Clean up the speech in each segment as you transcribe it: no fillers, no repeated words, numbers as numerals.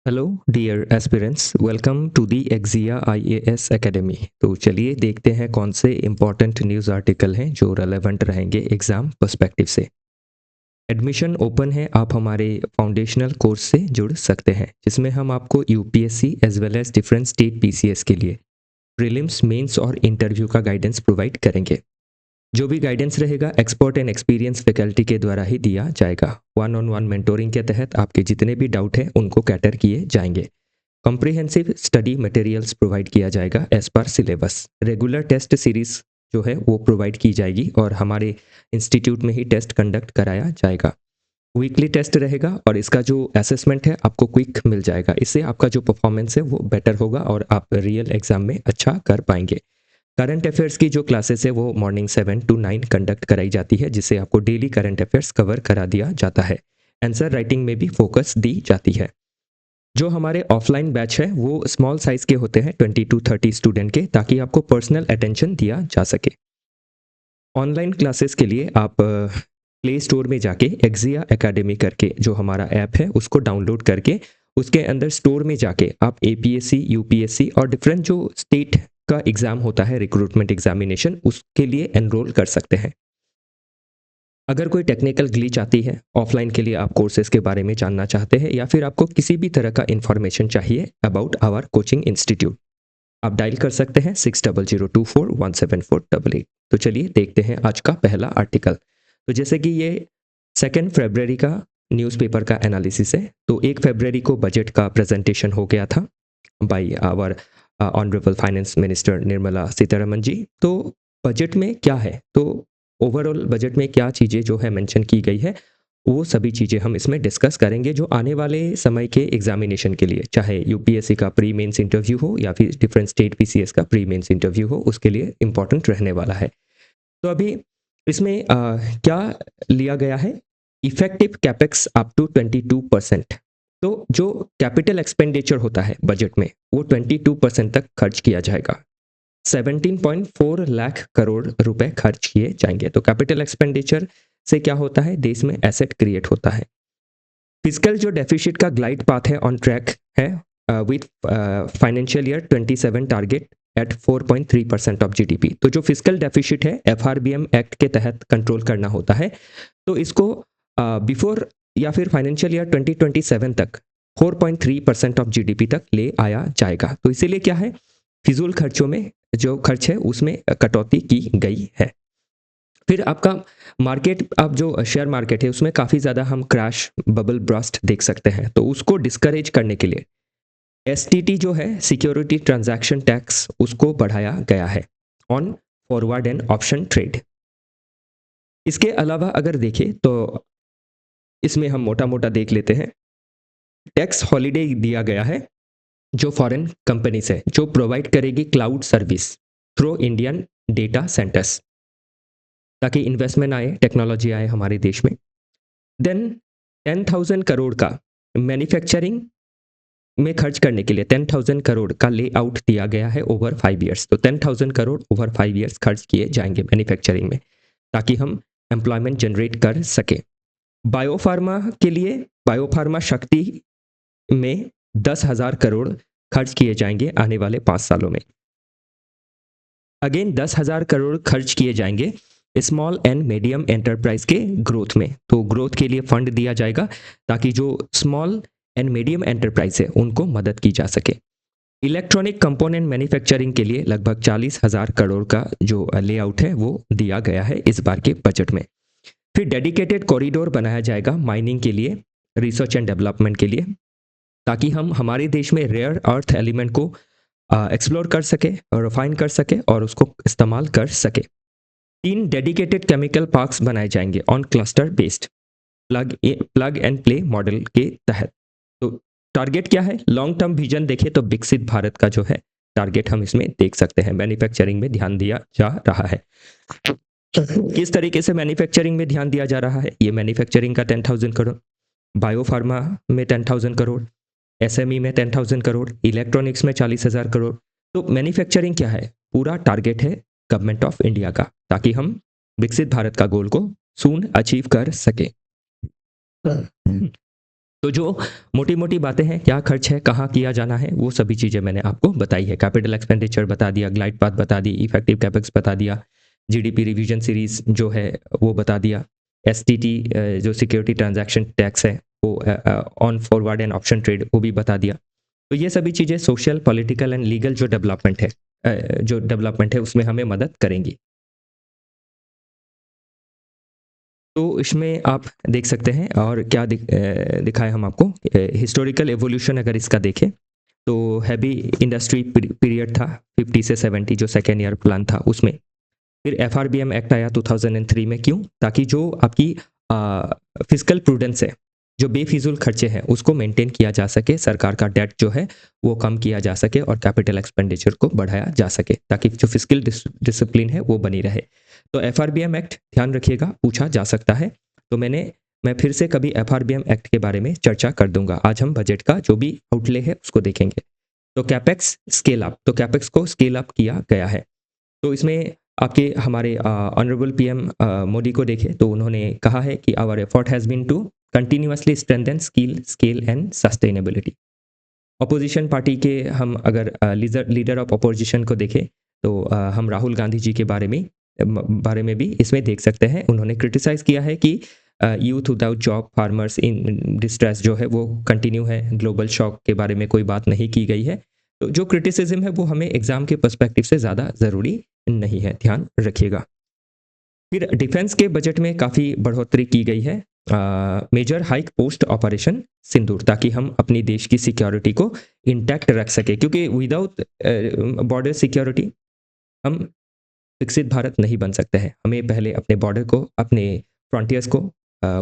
Hello dear aspirants, welcome to the एक्जिया IAS academy. तो चलिए देखते हैं कौन से इम्पॉर्टेंट न्यूज़ आर्टिकल हैं जो रेलेवेंट रहेंगे एग्ज़ाम पर्सपेक्टिव से। एडमिशन ओपन है, आप हमारे फाउंडेशनल कोर्स से जुड़ सकते हैं जिसमें हम आपको UPSC as well as different state PCS के लिए प्रीलिम्स, मेंस और इंटरव्यू का गाइडेंस प्रोवाइड करेंगे। जो भी गाइडेंस रहेगा एक्सपर्ट एंड एक्सपीरियंस फैकल्टी के द्वारा ही दिया जाएगा। वन ऑन वन मेंटोरिंग के तहत आपके जितने भी डाउट हैं उनको कैटर किए जाएंगे। कॉम्प्रिहेंसिव स्टडी मटेरियल्स प्रोवाइड किया जाएगा as per syllabus. Regular test series जो है वो प्रोवाइड की जाएगी और हमारे इंस्टीट्यूट में ही टेस्ट कंडक्ट कराया जाएगा। वीकली टेस्ट रहेगा और इसका जो असेसमेंट है आपको क्विक मिल जाएगा। इससे आपका जो परफॉर्मेंस है वो बेटर होगा और आप रियल एग्जाम में अच्छा कर पाएंगे। करंट अफेयर्स की जो क्लासेस है वो मॉर्निंग 7 to 9 कंडक्ट कराई जाती है, जिससे आपको डेली करंट अफेयर्स कवर करा दिया जाता है। आंसर राइटिंग में भी फोकस दी जाती है। जो हमारे ऑफलाइन बैच है वो स्मॉल साइज के होते हैं, 20 to 30 स्टूडेंट के, ताकि आपको पर्सनल अटेंशन दिया जा सके। ऑनलाइन क्लासेस के लिए आप प्ले स्टोर में जाके एक्जिया एकेडमी करके जो हमारा ऐप है उसको डाउनलोड करके उसके अंदर स्टोर में जाके आप एपीएससी, यूपीएससी और डिफरेंट जो स्टेट का एग्ज़ाम होता है रिक्रूटमेंट एग्जामिनेशन, उसके लिए एनरोल कर सकते हैं। अगर कोई टेक्निकल ग्लिच आती है, ऑफलाइन के लिए आप कोर्सेज के बारे में जानना चाहते हैं या फिर आपको किसी भी तरह का इन्फॉर्मेशन चाहिए अबाउट आवर कोचिंग इंस्टीट्यूट, आप डायल कर सकते हैं 6002417488। तो चलिए देखते हैं आज का पहला आर्टिकल। तो जैसे कि ये 2 फरवरी का न्यूज़पेपर का एनालिसिस है। तो 1 फरवरी को बजट का प्रेजेंटेशन हो गया था by our honourable finance minister Nirmala Sitharaman ji. तो बजट में क्या है, तो ओवरऑल बजट में क्या चीज़ें जो है मेंशन की गई है वो सभी चीज़ें हम इसमें डिस्कस करेंगे जो आने वाले समय के एग्जामिनेशन के लिए, चाहे यूपीएससी का प्री मेंस इंटरव्यू हो या फिर डिफरेंट स्टेट पीसीएस का प्री मेंस इंटरव्यू हो, उसके लिए इम्पोर्टेंट रहने वाला है। तो अभी इसमें क्या लिया गया है, इफेक्टिव कैपेक्स अप टू 22%। तो जो कैपिटल एक्सपेंडिचर होता है बजट में वो 22% तक खर्च किया जाएगा। 17.4 लाख करोड़ रुपए खर्च किए जाएंगे। तो कैपिटल एक्सपेंडिचर से क्या होता है, देश में एसेट क्रिएट होता है। फिजिकल जो डेफिसिट का ग्लाइड पाथ है ऑन ट्रैक है with financial year 27 target at 4.3% of GDP. तो जो फिजिकल डेफिसिट है एफआरबीएम एक्ट के तहत कंट्रोल करना होता है, तो इसको बिफोर या फिर फाइनेंशियल ईयर 2027 तक 4.3% ऑफ जीडीपी तक ले आया जाएगा। तो इसीलिए क्या है, फिजूल खर्चों में जो खर्च है उसमें कटौती की गई है। फिर आपका मार्केट, अब जो शेयर मार्केट है उसमें काफ़ी ज़्यादा हम क्रैश, बबल ब्रस्ट देख सकते हैं। तो उसको डिस्करेज करने के लिए एसटीटी जो है, सिक्योरिटी ट्रांजैक्शन टैक्स, उसको बढ़ाया गया है on forward and option trade. इसके अलावा अगर देखें तो इसमें हम मोटा मोटा देख लेते हैं, टैक्स हॉलीडे दिया गया है जो फॉरेन कंपनीज है जो प्रोवाइड करेगी cloud service through Indian data centres, ताकि इन्वेस्टमेंट आए, टेक्नोलॉजी आए हमारे देश में। देन 10,000 करोड़ का मैन्युफैक्चरिंग में खर्च करने के लिए 10,000 करोड़ का लेआउट दिया गया है ओवर 5 ईयर्स। तो 10,000 करोड़ ओवर 5 ईयर्स खर्च किए जाएंगे मैन्युफैक्चरिंग में, ताकि हम एम्प्लॉयमेंट जनरेट कर सके। बायोफार्मा के लिए, बायोफार्मा शक्ति में 10,000 करोड़ खर्च किए जाएंगे आने वाले 5 सालों में। अगेन 10,000 करोड़ खर्च किए जाएंगे स्मॉल एंड मीडियम एंटरप्राइज के ग्रोथ में। तो ग्रोथ के लिए फंड दिया जाएगा ताकि जो स्मॉल एंड मीडियम एंटरप्राइज है उनको मदद की जा सके। इलेक्ट्रॉनिक कंपोनेंट मैन्युफैक्चरिंग के लिए लगभग 40,000 करोड़ का जो लेआउट है वो दिया गया है इस बार के बजट में। फिर डेडिकेटेड कॉरिडोर बनाया जाएगा माइनिंग के लिए, रिसर्च एंड डेवलपमेंट के लिए, ताकि हम हमारे देश में रेयर अर्थ एलिमेंट को एक्सप्लोर कर सके और रिफाइन कर सके और उसको इस्तेमाल कर सके। 3 डेडिकेटेड केमिकल पार्क्स बनाए जाएंगे on cluster based plug and play model के तहत। तो टारगेट क्या है, लॉन्ग टर्म विजन देखें तो विकसित भारत का जो है टारगेट हम इसमें देख सकते हैं। मैन्युफैक्चरिंग में ध्यान दिया जा रहा है। किस तरीके से मैन्युफैक्चरिंग में ध्यान दिया जा रहा है, ये मैन्युफैक्चरिंग का 10,000 करोड़, बायोफार्मा में 10,000 करोड़, एसएमई में 10,000 करोड़, इलेक्ट्रॉनिक्स में 40,000 करोड़। तो मैन्युफैक्चरिंग क्या है, पूरा टारगेट है गवर्नमेंट ऑफ इंडिया का, ताकि हम विकसित भारत का गोल को सून अचीव कर सके। तो जो मोटी मोटी बातें हैं, क्या खर्च है, कहाँ किया जाना है, वो सभी चीज़ें मैंने आपको बताई है। कैपिटल एक्सपेंडिचर बता दिया, ग्लाइड पाथ बता दी, इफेक्टिव कैपेक्स बता दिया, जीडीपी रिवीजन सीरीज जो है वो बता दिया, एसटीटी जो सिक्योरिटी ट्रांजैक्शन टैक्स है वो on forward and option trade वो भी बता दिया। तो ये सभी चीज़ें सोशल, पॉलिटिकल एंड लीगल जो डेवलपमेंट है उसमें हमें मदद करेंगी। तो इसमें आप देख सकते हैं और क्या दिखाएं हम आपको, हिस्टोरिकल एवोल्यूशन अगर इसका देखें तो हैवी इंडस्ट्री पीरियड था 50 से 70 जो सेकेंड ईयर प्लान था उसमें। फिर एफआरबीएम एक्ट आया 2003 में, क्यों? ताकि जो आपकी फिजिकल प्रूडेंस है, जो बेफिजुल खर्चे हैं उसको मेंटेन किया जा सके, सरकार का डेट जो है वो कम किया जा सके और कैपिटल एक्सपेंडिचर को बढ़ाया जा सके ताकि जो फिजिकल डिसिप्लिन है वो बनी रहे। तो एफआरबीएम एक्ट ध्यान रखिएगा, पूछा जा सकता है। तो मैं फिर से कभी एफआरबीएम एक्ट के बारे में चर्चा कर दूंगा। आज हम बजट का जो भी आउटले है उसको देखेंगे। तो कैपेक्स स्केल अप, तो कैपेक्स को स्केल अप किया गया है। तो इसमें आपके हमारे ऑनरेबल पीएम मोदी को देखें तो उन्होंने कहा है कि our effort has been to continuously strengthen scale and sustainability. Opposition party के हम अगर लीडर ऑफ अपोजिशन को देखें तो हम राहुल गांधी जी के बारे में भी इसमें देख सकते हैं। उन्होंने क्रिटिसाइज़ किया है कि youth without job, farmers in distress जो है वो कंटिन्यू है, ग्लोबल शॉक के बारे में कोई बात नहीं की गई है। तो जो क्रिटिसिज्म है वो हमें एग्जाम के पर्सपेक्टिव से ज़्यादा ज़रूरी नहीं है, ध्यान रखिएगा। फिर डिफेंस के बजट में काफ़ी बढ़ोतरी की गई है, मेजर हाइक पोस्ट ऑपरेशन सिंदूर, ताकि हम अपनी देश की सिक्योरिटी को इंटैक्ट रख सके, क्योंकि विदाउट बॉर्डर सिक्योरिटी हम विकसित भारत नहीं बन सकते हैं। हमें पहले अपने बॉर्डर को, अपने फ्रंटियर्स को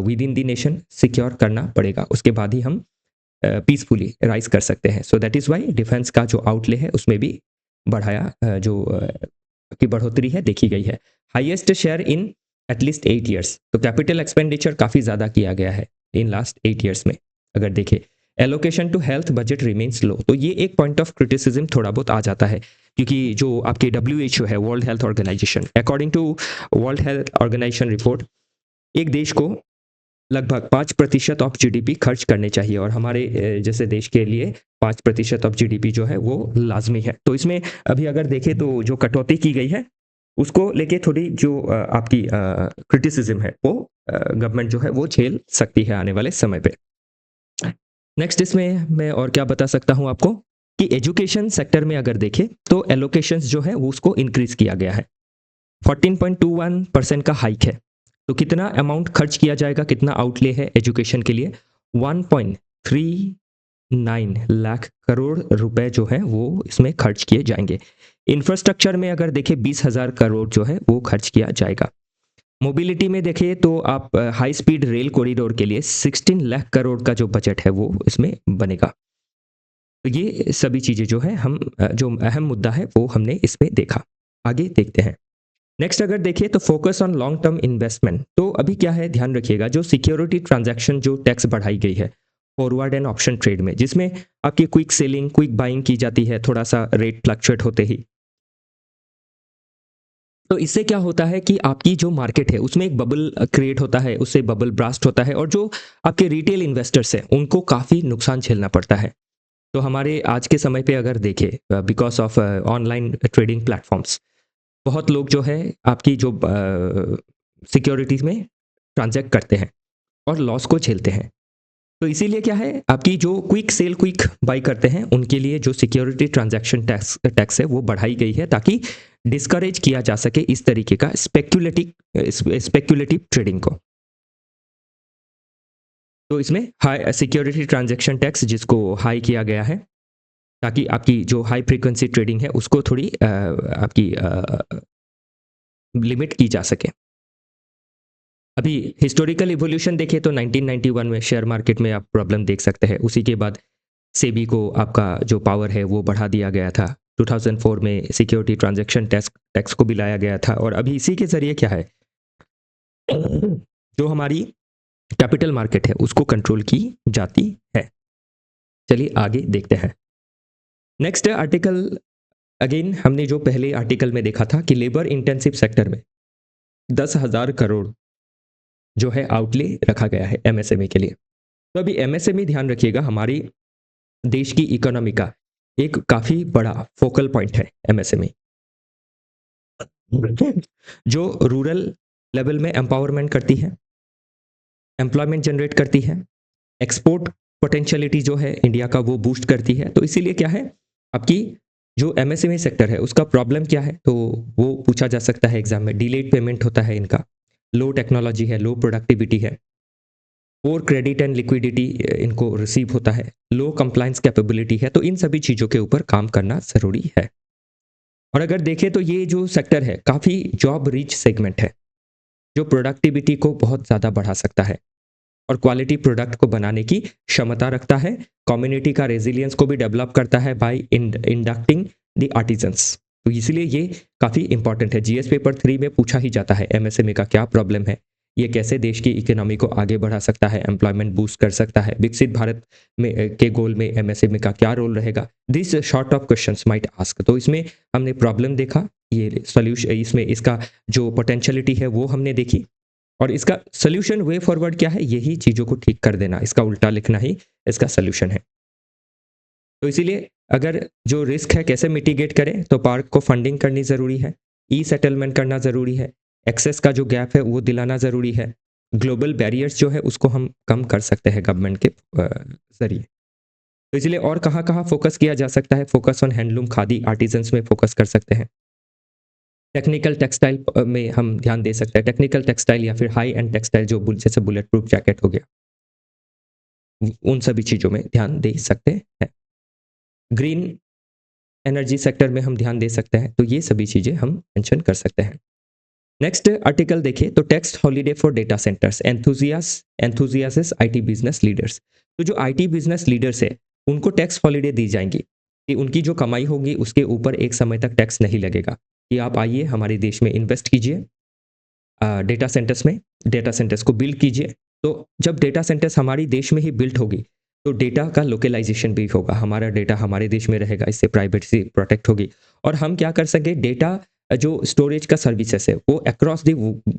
with in the nation secure करना पड़ेगा, उसके बाद ही हम पीसफुली राइज कर सकते हैं। So that is why defence का जो आउटले है उसमें भी की बढ़ोतरी है देखी गई है। Highest share in at least 8 years, तो कैपिटल एक्सपेंडिचर काफ़ी ज़्यादा किया गया है इन लास्ट 8 ईयर्स में। अगर देखें allocation to health budget remains low, तो ये एक पॉइंट ऑफ क्रिटिसिज्म थोड़ा बहुत आ जाता है, क्योंकि जो आपकी WHO है, World Health Organization, according to World Health Organization report, एक देश को लगभग 5% ऑफ जीडीपी खर्च करने चाहिए, और हमारे जैसे देश के लिए 5% ऑफ जीडीपी जो है वो लाजमी है। तो इसमें अभी अगर देखें तो जो कटौती की गई है उसको लेके थोड़ी जो आपकी क्रिटिसिज्म है वो गवर्नमेंट जो है वो झेल सकती है आने वाले समय पे। नेक्स्ट इसमें मैं और क्या बता सकता हूँ आपको कि एजुकेशन सेक्टर में अगर देखें तो एलोकेशंस जो है वो उसको इंक्रीज किया गया है, 14.21% का हाइक है। तो कितना अमाउंट खर्च किया जाएगा, कितना आउटले है एजुकेशन के लिए? 1.39 लाख करोड़ रुपए जो है वो इसमें खर्च किए जाएंगे। इंफ्रास्ट्रक्चर में अगर देखें 20,000 करोड़ जो है वो खर्च किया जाएगा। मोबिलिटी में देखें तो आप हाई स्पीड रेल कॉरिडोर के लिए 16 लाख करोड़ का जो बजट है वो इसमें बनेगा। तो ये सभी चीज़ें जो है हम जो अहम मुद्दा है वो हमने इसमें देखा। आगे देखते हैं। नेक्स्ट अगर देखिए तो focus on long term investment, तो अभी क्या है ध्यान रखिएगा, जो सिक्योरिटी ट्रांजैक्शन जो टैक्स बढ़ाई गई है फॉरवर्ड एंड ऑप्शन ट्रेड में, जिसमें आपकी क्विक सेलिंग, क्विक बाइंग की जाती है थोड़ा सा रेट फ्लक्चुएट होते ही। तो इससे क्या होता है कि आपकी जो मार्केट है उसमें एक बबल क्रिएट होता है, उससे बबल ब्रास्ट होता है, और जो आपके रिटेल इन्वेस्टर्स हैं उनको काफ़ी नुकसान झेलना पड़ता है। तो हमारे आज के समय पे अगर देखें, because of online trading platforms, बहुत लोग जो है आपकी जो सिक्योरिटीज में ट्रांजैक्ट करते हैं और लॉस को झेलते हैं। तो इसीलिए क्या है, आपकी जो क्विक सेल, क्विक बाई करते हैं उनके लिए जो सिक्योरिटी ट्रांजैक्शन टैक्स है वो बढ़ाई गई है, ताकि डिस्करेज किया जा सके इस तरीके का स्पेक्युलेटिव ट्रेडिंग को। तो इसमें हाई सिक्योरिटी ट्रांजैक्शन टैक्स जिसको हाई किया गया है, ताकि आपकी जो हाई फ्रीक्वेंसी ट्रेडिंग है उसको थोड़ी आपकी लिमिट की जा सके। अभी हिस्टोरिकल इवोल्यूशन देखें तो 1991 में शेयर मार्केट में आप प्रॉब्लम देख सकते हैं। उसी के बाद सेबी को आपका जो पावर है वो बढ़ा दिया गया था। 2004 में सिक्योरिटी ट्रांजैक्शन टैक्स को भी लाया गया था, और अभी इसी के जरिए क्या है, जो हमारी कैपिटल मार्केट है उसको कंट्रोल की जाती है। चलिए आगे देखते हैं। नेक्स्ट आर्टिकल, अगेन हमने जो पहले आर्टिकल में देखा था कि लेबर इंटेंसिव सेक्टर में 10,000 करोड़ जो है आउटले रखा गया है एमएसएमई के लिए। तो अभी एमएसएमई ध्यान रखिएगा, हमारी देश की इकोनॉमी का एक काफ़ी बड़ा फोकल पॉइंट है एमएसएमई, जो रूरल लेवल में एम्पावरमेंट करती है, एम्प्लॉयमेंट जनरेट करती है, एक्सपोर्ट पोटेंशियलिटी जो है इंडिया का वो बूस्ट करती है। तो इसीलिए क्या है, आपकी जो एमएसएमई सेक्टर है उसका प्रॉब्लम क्या है, तो वो पूछा जा सकता है एग्जाम में। डिलेड पेमेंट होता है इनका, लो टेक्नोलॉजी है, लो प्रोडक्टिविटी है, पोर क्रेडिट एंड लिक्विडिटी इनको रिसीव होता है, लो कंप्लायंस कैपेबिलिटी है। तो इन सभी चीज़ों के ऊपर काम करना ज़रूरी है। और अगर देखें तो ये जो सेक्टर है काफ़ी जॉब रिच सेगमेंट है, जो प्रोडक्टिविटी को बहुत ज़्यादा बढ़ा सकता है और क्वालिटी प्रोडक्ट को बनाने की क्षमता रखता है, कम्युनिटी का रेजिलियंस को भी डेवलप करता है बाय इंडक्टिंग द आर्टिजन्स। तो इसलिए ये काफ़ी इंपॉर्टेंट है। जीएस पेपर 3 में पूछा ही जाता है एमएसएमई का क्या प्रॉब्लम है, ये कैसे देश की इकोनॉमी को आगे बढ़ा सकता है, एम्प्लॉयमेंट बूस्ट कर सकता है, विकसित भारत में के गोल में एमएसएमई का क्या रोल रहेगा। This short of questions might ask. तो इसमें हमने प्रॉब्लम देखा, ये सॉल्यूशन, इसमें इसका जो पोटेंशियलिटी है वो हमने देखी, और इसका सोल्यूशन वे फॉरवर्ड क्या है, यही चीज़ों को ठीक कर देना, इसका उल्टा लिखना ही इसका सोल्यूशन है। तो इसीलिए अगर जो रिस्क है कैसे मिटिगेट करें, तो पार्क को फंडिंग करनी ज़रूरी है, ई सेटलमेंट करना ज़रूरी है, एक्सेस का जो गैप है वो दिलाना ज़रूरी है, ग्लोबल बैरियर्स जो है उसको हम कम कर सकते हैं गवर्नमेंट के ज़रिए। तो इसलिए और कहाँ कहाँ फोकस किया जा सकता है, focus on handloom, khadi, artisans में फोकस कर सकते हैं। टेक्निकल टेक्सटाइल में हम ध्यान दे सकते हैं, टेक्निकल टेक्सटाइल या फिर हाई एंड टेक्सटाइल जो जैसे बुलेट प्रूफ जैकेट हो गया, उन सभी चीज़ों में ध्यान दे सकते हैं। ग्रीन एनर्जी सेक्टर में हम ध्यान दे सकते हैं। तो ये सभी चीज़ें हम मेंशन कर सकते हैं। नेक्स्ट आर्टिकल देखिए तो tax holiday for data centres, enthuses IT business leaders. तो जो आईटी बिजनेस लीडर्स है उनको टैक्स हॉलीडे दी जाएंगी कि उनकी जो कमाई होगी उसके ऊपर एक समय तक टैक्स नहीं लगेगा, कि आप आइए हमारे देश में इन्वेस्ट कीजिए, डेटा सेंटर्स में, डेटा सेंटर्स को बिल्ड कीजिए। तो जब डेटा सेंटर्स हमारी देश में ही बिल्ड होगी तो डेटा का लोकलाइजेशन भी होगा, हमारा डेटा हमारे देश में रहेगा, इससे प्राइवेसी प्रोटेक्ट होगी। और हम क्या कर सकें, डेटा जो स्टोरेज का सर्विसेज है वो अक्रॉस द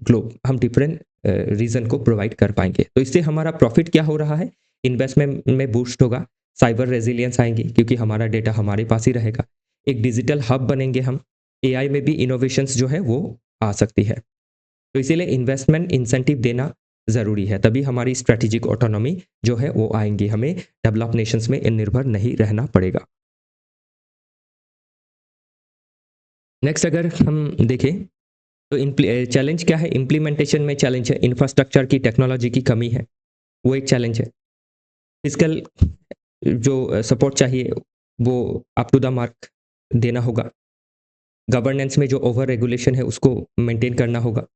ग्लोब हम डिफरेंट रीजन को प्रोवाइड कर पाएंगे। तो इससे हमारा प्रॉफिट क्या हो रहा है, इन्वेस्टमेंट में बूस्ट होगा, साइबर रेजिलियंस आएंगी क्योंकि हमारा डेटा हमारे पास ही रहेगा, एक डिजिटल हब बनेंगे हम, एआई में भी इनोवेशंस जो है वो आ सकती है। तो इसीलिए इन्वेस्टमेंट इंसेंटिव देना ज़रूरी है, तभी हमारी स्ट्रेटेजिक ऑटोनॉमी जो है वो आएंगी, हमें डेवलप नेशंस में निर्भर नहीं रहना पड़ेगा। नेक्स्ट अगर हम देखें तो चैलेंज क्या है, इम्प्लीमेंटेशन में चैलेंज है, इंफ्रास्ट्रक्चर की, टेक्नोलॉजी की कमी है, वो एक चैलेंज है। फिजिकल जो सपोर्ट चाहिए वो अप टू द मार्क देना होगा, गवर्नेंस में जो ओवर रेगुलेशन है उसको मेंटेन करना होगा,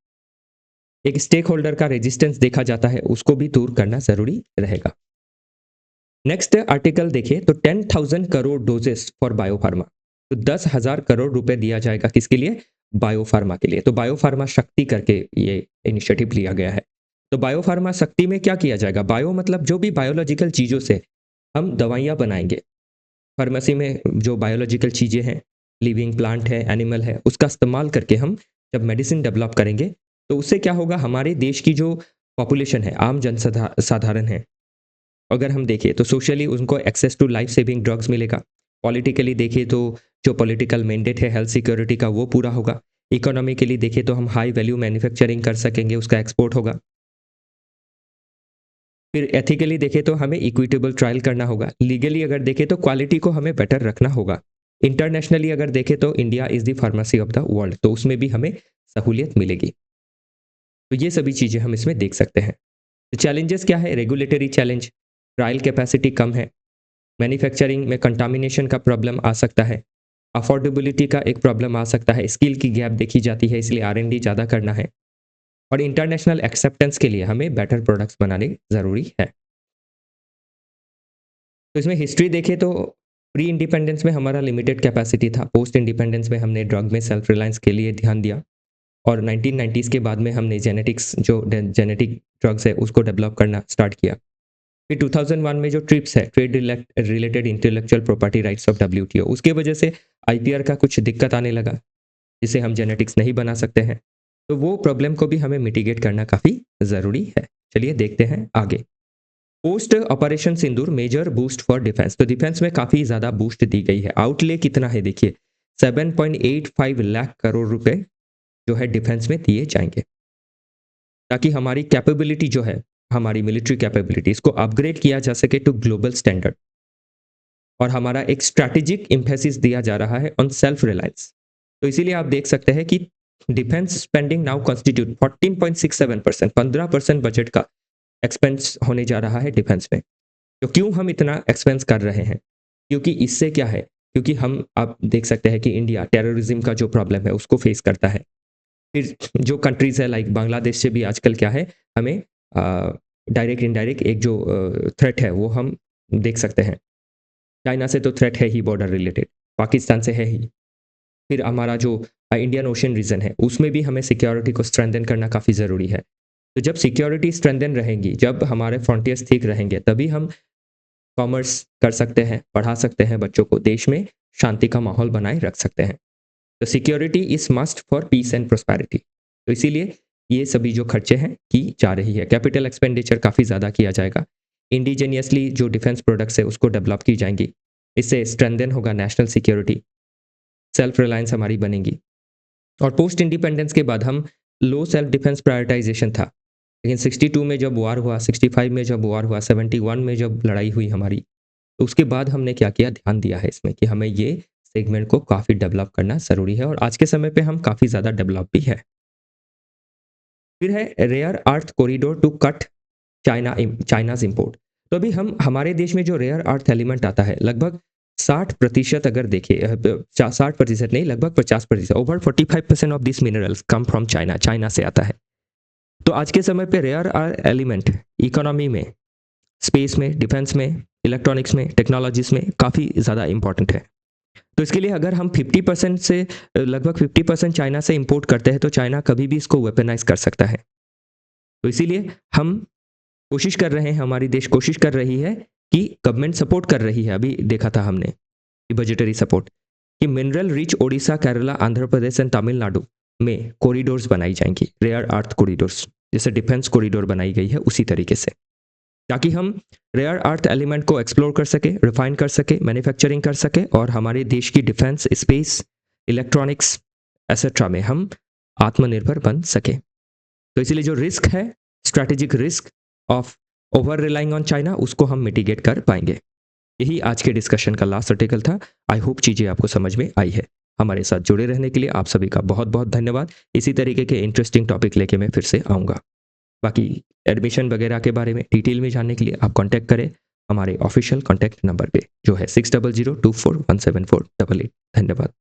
एक स्टेक होल्डर का रेजिस्टेंस देखा जाता है उसको भी दूर करना जरूरी रहेगा। नेक्स्ट आर्टिकल देखिए तो 10,000 करोड़ डोजेस फॉर बायोफार्मा, तो 10,000 करोड़ रुपए दिया जाएगा किसके लिए, बायोफार्मा के लिए। तो बायोफार्मा शक्ति करके ये इनिशिएटिव लिया गया है। तो बायोफार्मा शक्ति में क्या किया जाएगा, बायो मतलब जो भी बायोलॉजिकल चीज़ों से हम दवाइयाँ बनाएंगे, फार्मेसी में जो बायोलॉजिकल चीज़ें हैं, लिविंग प्लांट है, एनिमल है, उसका इस्तेमाल करके हम जब मेडिसिन डेवलप करेंगे तो उससे क्या होगा, हमारे देश की जो पॉपुलेशन है, आम जन साधारण है, अगर हम देखें तो सोशली उनको access to life saving drugs मिलेगा, पॉलिटिकली देखें तो जो पॉलिटिकल मैंडेट है हेल्थ सिक्योरिटी का वो पूरा होगा, इकोनॉमिकली देखें तो हम हाई वैल्यू मैन्युफैक्चरिंग कर सकेंगे, उसका एक्सपोर्ट होगा। फिर एथिकली देखें तो हमें इक्विटेबल ट्रायल करना होगा, लीगली अगर देखें तो क्वालिटी को हमें बेटर रखना होगा, इंटरनेशनली अगर देखें तो India is the pharmacy of the world, तो उसमें भी हमें सहूलियत मिलेगी। तो ये सभी चीज़ें हम इसमें देख सकते हैं। तो चैलेंजेस क्या है, रेगुलेटरी चैलेंज, ट्रायल कैपेसिटी कम है, मैन्युफैक्चरिंग में कंटामिनेशन का प्रॉब्लम आ सकता है, अफोर्डेबिलिटी का एक प्रॉब्लम आ सकता है, स्किल की गैप देखी जाती है इसलिए R&D ज़्यादा करना है, और इंटरनेशनल एक्सेप्टेंस के लिए हमें बेटर प्रोडक्ट्स बनाने ज़रूरी है। तो इसमें हिस्ट्री देखें तो प्री इंडिपेंडेंस में हमारा लिमिटेड कैपेसिटी था, पोस्ट इंडिपेंडेंस में हमने ड्रग में सेल्फ रिलायंस के लिए ध्यान दिया, और 1990s के बाद में हमने जेनेटिक्स जो जेनेटिक ड्रग्स है उसको डेवलप करना स्टार्ट किया। फिर 2001 में जो ट्रिप्स है, trade related intellectual property rights of WTO, उसके वजह से IPR का कुछ दिक्कत आने लगा जिसे हम जेनेटिक्स नहीं बना सकते हैं। तो वो प्रॉब्लम को भी हमें मिटिगेट करना काफ़ी ज़रूरी है। चलिए देखते हैं आगे। Post Operation Sindoor major boost for defence, तो डिफेंस में काफ़ी ज़्यादा बूस्ट दी गई है। आउटले कितना है देखिए, 7.85 लाख करोड़ रुपए जो है डिफेंस में दिए जाएंगे, ताकि हमारी कैपेबिलिटी जो है, हमारी मिलिट्री कैपेबिलिटी, इसको अपग्रेड किया जा सके टू ग्लोबल स्टैंडर्ड। और हमारा एक स्ट्रैटेजिक एम्फेसिस दिया जा रहा है ऑन सेल्फ रिलायंस। तो इसीलिए आप देख सकते हैं कि defence spending now constitute 14.67%, 15% budget का एक्सपेंस होने जा रहा है डिफेंस में। तो क्यों हम इतना एक्सपेंस कर रहे हैं? क्योंकि इससे क्या है, क्योंकि हम आप देख सकते हैं कि इंडिया टेररिज्म का जो प्रॉब्लम है उसको फेस करता है। फिर जो कंट्रीज है लाइक बांग्लादेश से भी आजकल क्या है, हमें डायरेक्ट इनडायरेक्ट एक जो थ्रेट है वो हम देख सकते हैं। चाइना से तो थ्रेट है ही बॉर्डर रिलेटेड, पाकिस्तान से है ही। फिर हमारा जो इंडियन ओशन रीजन है उसमें भी हमें सिक्योरिटी को स्ट्रेंथन करना काफ़ी ज़रूरी है। तो जब सिक्योरिटी स्ट्रेंथन रहेंगी, जब हमारे फ्रंटियर्स ठीक रहेंगे, तभी हम कॉमर्स कर सकते हैं, पढ़ा सकते हैं बच्चों को, देश में शांति का माहौल बनाए रख सकते हैं। तो security is must for piece and prosperity. तो इसीलिए ये सभी जो खर्चे हैं की जा रही है। कैपिटल एक्सपेंडिचर काफ़ी ज़्यादा किया जाएगा। इंडिजीनियसली जो डिफेंस प्रोडक्ट्स है उसको डेवलप की जाएंगी। इससे स्ट्रेंथन होगा नेशनल सिक्योरिटी, सेल्फ रिलायंस हमारी बनेगी। और पोस्ट इंडिपेंडेंस के बाद हम लो सेल्फ डिफेंस प्रायोरिटाइजेशन था, लेकिन 62 में जब वार हुआ, 65 में जब वार हुआ, 71 में जब लड़ाई हुई हमारी, तो उसके बाद हमने क्या किया, ध्यान दिया है इसमें कि हमें ये सेगमेंट को काफ़ी डेवलप करना ज़रूरी है, और आज के समय पे हम काफ़ी ज़्यादा डेवलप भी है। फिर है rare earth corridor to cut China's import. तो अभी हम हमारे देश में जो रेयर अर्थ एलिमेंट आता है लगभग 60%, अगर देखिए 60% नहीं, लगभग 50%, over 45% of this minerals come from China, China से आता है। तो आज के समय पे रेयर अर्थ एलिमेंट इकोनॉमी में, स्पेस में, डिफेंस में, इलेक्ट्रॉनिक्स में, टेक्नोलॉजीज में काफ़ी ज़्यादा इंपॉर्टेंट है। तो इसके लिए अगर हम 50% से लगभग 50% चाइना से इंपोर्ट करते हैं, तो चाइना कभी भी इसको वेपनाइज कर सकता है। तो इसीलिए हम कोशिश कर रहे हैं, हमारी देश कोशिश कर रही है कि गवर्नमेंट सपोर्ट कर रही है, अभी देखा था हमने बजटरी सपोर्ट, कि mineral rich Odisha, Kerala, Andhra Pradesh and Tamil Nadu में कॉरिडोर्स बनाई जाएंगी, रेयर अर्थ कॉरिडोर्स, जैसे डिफेंस कॉरिडोर बनाई गई है उसी तरीके से, ताकि हम रेयर अर्थ एलिमेंट को एक्सप्लोर कर सके, रिफाइन कर सके, मैन्युफैक्चरिंग कर सके, और हमारे देश की डिफेंस, स्पेस, इलेक्ट्रॉनिक्स एसेट्रा में हम आत्मनिर्भर बन सके। तो इसीलिए जो रिस्क है, strategic risk of over relying on China, उसको हम मिटिगेट कर पाएंगे। यही आज के डिस्कशन का लास्ट आर्टिकल था। आई होप चीज़ें आपको समझ में आई है। हमारे साथ जुड़े रहने के लिए आप सभी का बहुत बहुत धन्यवाद। इसी तरीके के इंटरेस्टिंग टॉपिक लेके मैं फिर से आऊँगा। बाकी एडमिशन वगैरह के बारे में डिटेल में जानने के लिए आप कांटेक्ट करें हमारे ऑफिशियल कांटेक्ट नंबर पे, जो है 6002417488। धन्यवाद।